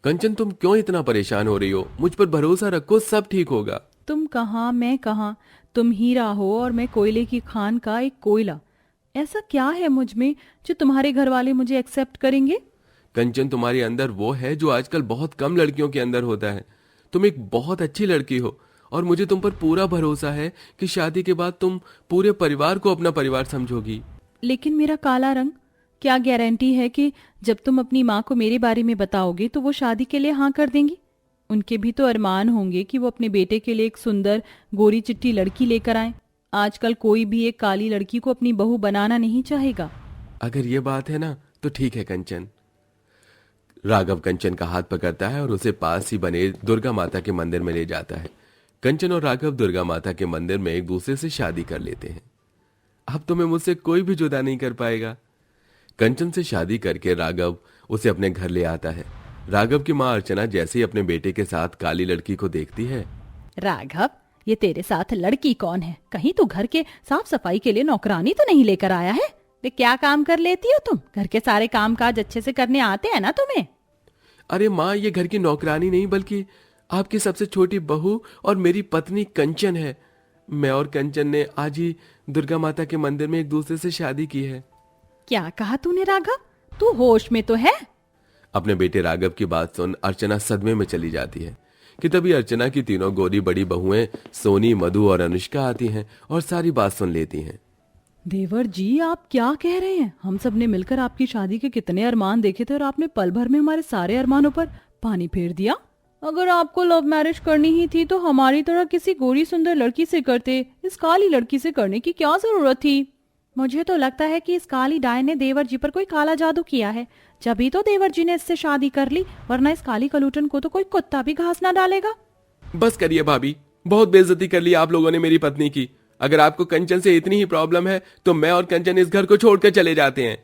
कंचन, तुम क्यों इतना परेशान हो रही हो? मुझ पर भरोसा रखो, सब ठीक होगा। तुम कहाँ मैं कहाँ, तुम हीरा हो और मैं कोयले की खान का एक कोयला। ऐसा क्या है मुझ में जो तुम्हारे घर वाले मुझे एक्सेप्ट करेंगे? कंचन, तुम्हारे अंदर वो है जो आजकल बहुत कम लड़कियों के अंदर होता है। तुम एक बहुत अच्छी लड़की हो और मुझे तुम पर पूरा भरोसा है कि शादी के बाद तुम पूरे परिवार को अपना परिवार समझोगी। लेकिन मेरा काला रंग, क्या गारंटी है कि जब तुम अपनी माँ को मेरे बारे में बताओगे तो वो शादी के लिए हाँ कर देंगी? उनके भी तो अरमान होंगे कि वो अपने बेटे के लिए एक सुंदर गोरी चिट्टी लड़की लेकर आए। आजकल कोई भी एक काली लड़की को अपनी बहू बनाना नहीं चाहेगा। अगर ये बात है ना तो ठीक है कंचन। राघव कंचन का हाथ पकड़ता है और उसे पास ही बने दुर्गा माता के मंदिर में ले जाता है। कंचन और राघव दुर्गा माता के मंदिर में एक दूसरे से शादी कर लेते हैं। अब तुम्हें मुझसे कोई भी जुदा नहीं कर पाएगा। कंचन से शादी करके राघव उसे अपने घर ले आता है। राघव की माँ अर्चना जैसे ही अपने बेटे के साथ काली लड़की को देखती है। राघव, ये तेरे साथ लड़की कौन है? कहीं तू घर के साफ सफाई के लिए नौकरानी तो नहीं लेकर आया है? वे क्या काम कर लेती हो तुम? घर के सारे काम काज अच्छे से करने आते हैं ना तुम्हें? अरे माँ, ये घर की नौकरानी नहीं बल्कि आपकी सबसे छोटी बहू और मेरी पत्नी कंचन है। मैं और कंचन ने आज ही दुर्गा माता के मंदिर में एक दूसरे से शादी की है। क्या कहा तूने राघव? तू होश में तो है? अपने बेटे राघव की बात सुन अर्चना सदमे में चली जाती है कि तभी अर्चना की तीनों गोरी बड़ी बहुएं सोनी, मधु और अनुष्का आती हैं और सारी बात सुन लेती हैं। देवर जी, आप क्या कह रहे हैं? हम सब ने मिलकर आपकी शादी के कितने अरमान देखे थे और आपने पल भर में हमारे सारे अरमानों पर पानी फेर दिया। अगर आपको लव मैरिज करनी ही थी तो हमारी तरह किसी गोरी सुंदर लड़की से करते। इस काली लड़की से करने की क्या जरूरत थी? मुझे तो लगता है कि इस काली डाय ने देवर जी पर कोई काला जादू किया है, जब तो देवर जी ने इससे शादी कर ली, वरना इस काली कलूटन को तो कोई कुत्ता भी घास ना डालेगा। बस करिए भाभी, बहुत बेइज्जती कर ली आप लोगों ने मेरी पत्नी की। अगर आपको कंचन से इतनी ही प्रॉब्लम है तो मैं और कंचन इस घर को छोड़कर चले जाते हैं।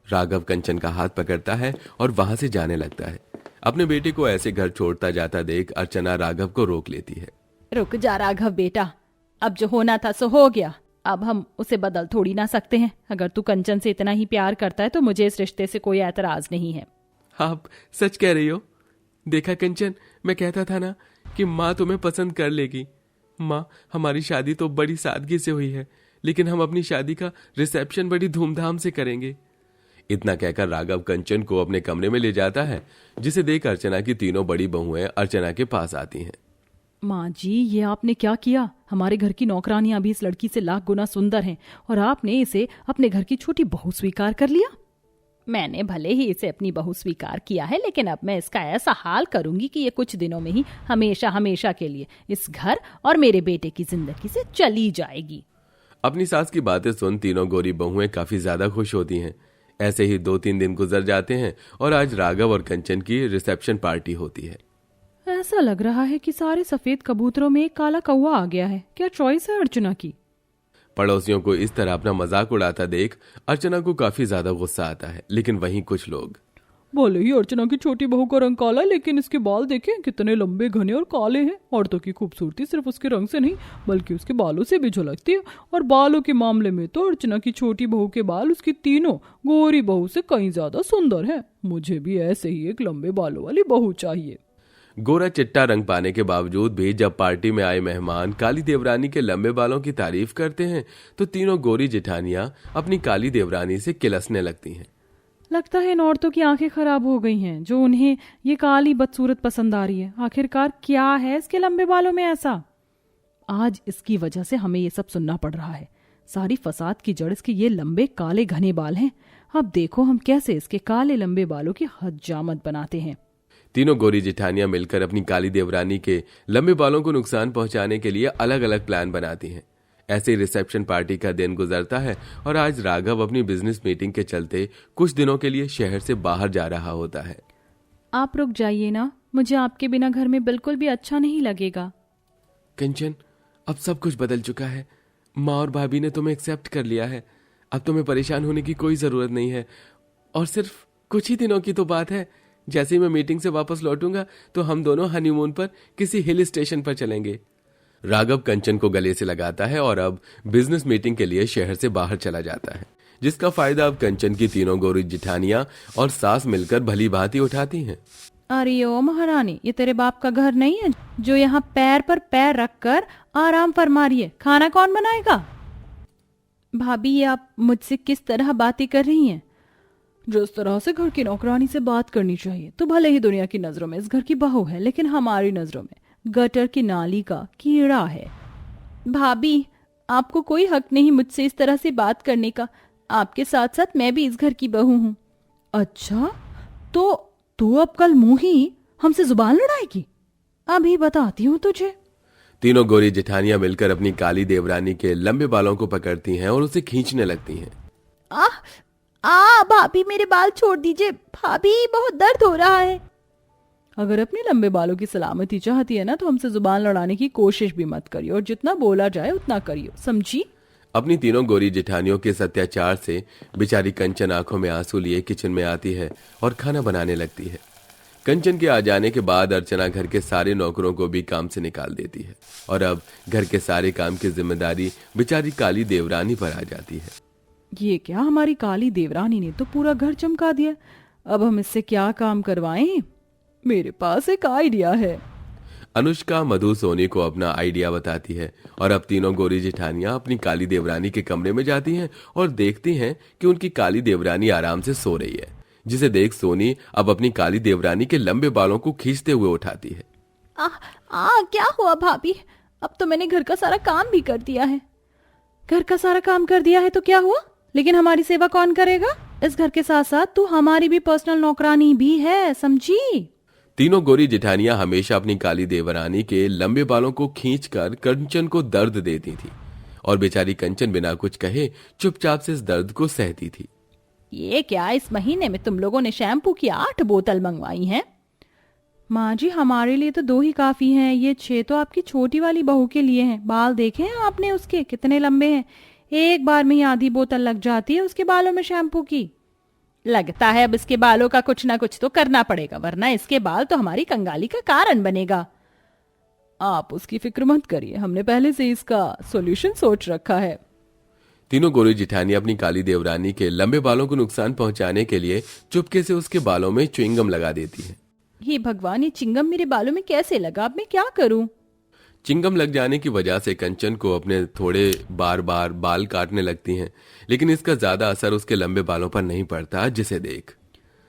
राघव कंचन का हाथ पकड़ता है और वहां से जाने लगता है। अपने बेटे को ऐसे घर छोड़ता जाता देख अर्चना राघव को रोक लेती है। रुक जा राघव बेटा, अब जो होना था सो हो गया। अब हम उसे बदल थोड़ी ना सकते हैं। अगर तू कंचन से इतना ही प्यार करता है तो मुझे इस रिश्ते से कोई एतराज नहीं है। आप सच कह रही हो? देखा कंचन, मैं कहता था ना कि माँ तुम्हें पसंद कर लेगी। माँ, हमारी शादी तो बड़ी सादगी से हुई है, लेकिन हम अपनी शादी का रिसेप्शन बड़ी धूमधाम से करेंगे। इतना कहकर राघव कंचन को अपने कमरे में ले जाता है, जिसे देख अर्चना की तीनों बड़ी बहुएं अर्चना के पास आती हैं। माँ जी, ये आपने क्या किया? हमारे घर की नौकरानियां भी इस लड़की से लाख गुना सुंदर हैं और आपने इसे अपने घर की छोटी बहू स्वीकार कर लिया। मैंने भले ही इसे अपनी बहू स्वीकार किया है, लेकिन अब मैं इसका ऐसा हाल करूंगी कि ये कुछ दिनों में ही हमेशा हमेशा के लिए इस घर और मेरे बेटे की जिंदगी से चली जाएगी। अपनी सास की बातें सुन तीनों गोरी बहुएं काफी ज्यादा खुश होती हैं। ऐसे ही 2-3 दिन गुजर जाते हैं और आज राघव और कंचन की रिसेप्शन पार्टी होती है। ऐसा लग रहा है कि सारे सफेद कबूतरों में एक काला कौवा आ गया है। क्या चॉइस है अर्चना की? पड़ोसियों को इस तरह अपना मजाक उड़ाता देख अर्चना को काफी ज्यादा गुस्सा आता है, लेकिन वहीं कुछ लोग, भले ही अर्चना की छोटी बहू का रंग काला, लेकिन इसके बाल देखें कितने लंबे घने और काले हैं। औरतों की खूबसूरती सिर्फ उसके रंग से नहीं बल्कि उसके बालों से भी झलकती है, और बालों के मामले में तो अर्चना की छोटी बहू के बाल उसकी तीनों गोरी बहू से कहीं ज्यादा सुंदर हैं। मुझे भी ऐसे ही एक लंबे बालों वाली बहू चाहिए। गोरा चिट्टा रंग पाने के बावजूद भी जब पार्टी में आए मेहमान काली देवरानी के लंबे बालों की तारीफ करते हैं तो तीनों गोरी जेठानियां अपनी काली देवरानी से किलसने लगती हैं। लगता है इन औरतों की आंखें खराब हो गई हैं जो उन्हें ये काली बदसूरत पसंद आ रही है। आखिरकार क्या है इसके लंबे बालों में ऐसा? आज इसकी वजह से हमें ये सब सुनना पड़ रहा है। सारी फसाद की जड़ इसके ये लंबे काले घने बाल हैं। अब देखो हम कैसे इसके काले लंबे बालों की हजामत बनाते हैं। तीनों गोरी जेठानियां मिलकर अपनी काली देवरानी के लंबे बालों को नुकसान पहुंचाने के लिए अलग अलग प्लान बनाती हैं। ऐसे ही रिसेप्शन पार्टी का दिन गुजरता है और आज राघव अपनी बिजनेस मीटिंग के चलते कुछ दिनों के लिए शहर से बाहर जा रहा होता है। आप रुक जाइए ना, मुझे आपके बिना घर में बिल्कुल भी अच्छा नहीं लगेगा। कंचन, अब सब कुछ बदल चुका है। माँ और भाभी ने तुम्हें एक्सेप्ट कर लिया है। अब तुम्हें परेशान होने की कोई जरूरत नहीं है और सिर्फ कुछ ही दिनों की तो बात है। जैसे ही मैं मीटिंग से वापस लौटूंगा तो हम दोनों हनीमून पर किसी हिल स्टेशन पर चलेंगे। राघव कंचन को गले से लगाता है और अब बिजनेस मीटिंग के लिए शहर से बाहर चला जाता है, जिसका फायदा अब कंचन की तीनों गोरी जिठानियां और सास मिलकर भली भांति उठाती हैं। अरे ओ महारानी, ये तेरे बाप का घर नहीं है जो यहाँ पैर पर पैर रखकर आराम फरमा रही है? खाना कौन बनाएगा? भाभी, ये आप मुझसे किस तरह बातें कर रही हैं? जिस तरह से घर की नौकरानी से बात करनी चाहिए। तो भले ही दुनिया की नजरों में इस घर की बहू है, लेकिन हमारी नजरों में गटर की नाली का कीड़ा है। भाभी, आपको कोई हक नहीं मुझसे इस तरह से बात करने का। आपके साथ साथ मैं भी इस घर की बहू हूँ। अच्छा, तो तू अब कल मुंह ही हमसे जुबान लड़ाएगी? अभी बताती हूँ तुझे। तीनों गोरी जेठानियां मिलकर अपनी काली देवरानी के लंबे बालों को पकड़ती हैं और उसे खींचने लगती हैं। भाभी, मेरे बाल छोड़ दीजिए। भाभी, बहुत दर्द हो रहा है। अगर अपने लंबे बालों की सलामती चाहती है ना, तो हमसे जुबान लड़ाने की कोशिश भी मत करियो और जितना बोला जाए उतना करियो, समझी? अपनी तीनों गोरी जेठानियों के इस अत्याचार से बेचारी कंचन आंखों में आंसू लिए किचन में आती है और खाना बनाने लगती है। कंचन के आ जाने के बाद अर्चना घर के सारे नौकरों को भी काम से निकाल देती है और अब घर के सारे काम की जिम्मेदारी बेचारी काली देवरानी पर आ जाती है। ये क्या, हमारी काली देवरानी ने तो पूरा घर चमका दिया। अब हम इससे क्या काम करवाएं? मेरे पास एक आइडिया है। अनुष्का मधु सोनी को अपना आइडिया बताती है और अब तीनों गोरी जेठानियां अपनी काली देवरानी के कमरे में जाती हैं और देखती हैं कि उनकी काली देवरानी आराम से सो रही है, जिसे देख सोनी अब अपनी काली देवरानी के लंबे बालों को खींचते हुए उठाती है। क्या हुआ भाभी? अब तो मैंने घर का सारा काम भी कर दिया है। घर का सारा काम कर दिया है तो क्या हुआ? लेकिन हमारी सेवा कौन करेगा? इस घर के साथ साथ तू हमारी भी पर्सनल नौकरानी भी है, समझी? तीनों गोरी जेठानियां हमेशा अपनी काली देवरानी के लंबे बालों को खींचकर कंचन को दर्द देती थी और बेचारी कंचन बिना कुछ कहे चुपचाप से इस दर्द को सहती थी। ये क्या, इस महीने में तुम लोगों ने शैम्पू की 8 बोतल मंगवाई हैं? माँ जी, हमारे लिए तो 2 ही काफी हैं। ये 6 तो आपकी छोटी वाली बहू के लिए हैं। बाल देखे हैं आपने उसके कितने लंबे हैं? एक बार में ही आधी बोतल लग जाती है उसके बालों में शैम्पू की। लगता है अब इसके बालों का कुछ ना कुछ तो करना पड़ेगा, वरना इसके बाल तो हमारी कंगाली का कारण बनेगा। आप उसकी फिक्र मत करिए, हमने पहले से इसका सॉल्यूशन सोच रखा है। तीनों गोरी जेठानियां अपनी काली देवरानी के लंबे बालों को नुकसान पहुंचाने के लिए चुपके से उसके बालों में च्युइंगम लगा देती है। हे भगवान, ये चिंगम मेरे बालों में कैसे लगा? अब मैं क्या करूं? चिंगम लग जाने की वजह से कंचन को अपने थोड़े बार बार बाल काटने लगती हैं, लेकिन इसका ज्यादा असर उसके लंबे बालों पर नहीं पड़ता, जिसे देख।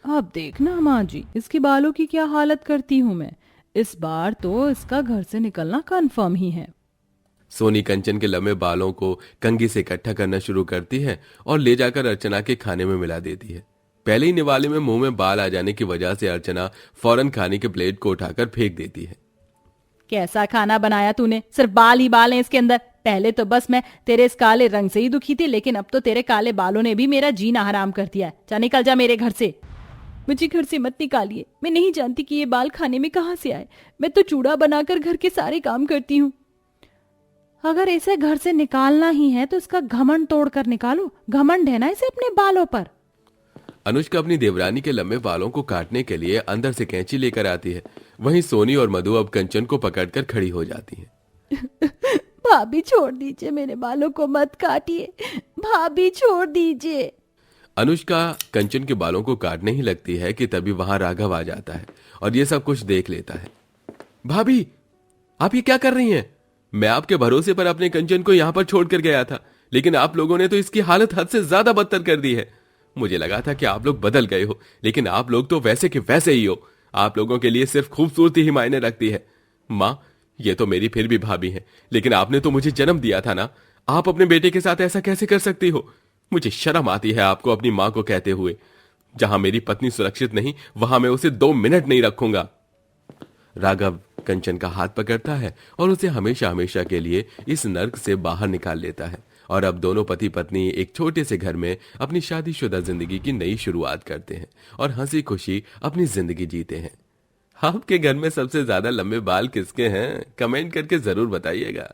अब देखना माँ जी, इसके बालों की क्या हालत करती हूँ मैं। इस बार तो इसका घर से निकलना कंफर्म ही है। सोनी कंचन के लंबे बालों को कंघी से इकट्ठा करना शुरू करती है और ले जाकर अर्चना के खाने में मिला देती है। पहले ही निवाले में मुंह में बाल आ जाने की वजह से अर्चना फौरन खाने के प्लेट को उठाकर फेंक देती है। कैसा खाना बनाया तूने? सिर्फ बाल ही बाल हैं इसके अंदर। पहले तो बस मैं तेरे इस काले रंग से ही दुखी थी, लेकिन अब तो तेरे काले बालों ने भी मेरा जीना हराम कर दिया है। जा, निकल जा मेरे घर से। मुझे घर से मत निकालिए। मैं नहीं जानती कि ये बाल खाने में कहां से आए। मैं तो चूड़ा बनाकर घर के सारे काम करती हूँ। अगर इसे घर से निकालना ही है तो इसका घमंड तोड़कर निकालो। घमंड है ना इसे अपने बालों पर। अनुष्का अपनी देवरानी के लंबे बालों को काटने के लिए अंदर से कैंची लेकर आती है। वहीं सोनी और मधु अब कंचन को पकड़कर खड़ी हो जाती हैं। भाभी छोड़ दीजिए, मेरे बालों को मत काटिए। भाभी छोड़ दीजिए। अनुष्का कंचन के बालों को काटने ही लगती है कि तभी वहां राघव आ जाता है और ये सब कुछ देख लेता है। भाभी, आप ये क्या कर रही हैं? मैं आपके भरोसे पर अपने कंचन को यहाँ पर छोड़कर गया था, लेकिन आप लोगों ने तो इसकी हालत हद से ज्यादा बदतर कर दी है। मुझे लगा था कि आप लोग बदल गए हो, लेकिन आप लोग तो वैसे के वैसे ही हो। आप लोगों के लिए सिर्फ खूबसूरती ही मायने रखती है। माँ, ये तो मेरी फिर भी भाभी है, लेकिन आपने तो मुझे जन्म दिया था ना। आप अपने बेटे के साथ ऐसा कैसे कर सकती हो? मुझे शर्म आती है आपको अपनी माँ को कहते हुए। जहां मेरी पत्नी सुरक्षित नहीं, वहां मैं उसे 2 मिनट नहीं रखूंगा। राघव कंचन का हाथ पकड़ता है और उसे हमेशा हमेशा के लिए इस नर्क से बाहर निकाल लेता है और अब दोनों पति पत्नी एक छोटे से घर में अपनी शादीशुदा जिंदगी की नई शुरुआत करते हैं और हंसी खुशी अपनी जिंदगी जीते हैं। आपके घर में सबसे ज्यादा लंबे बाल किसके हैं? कमेंट करके जरूर बताइएगा।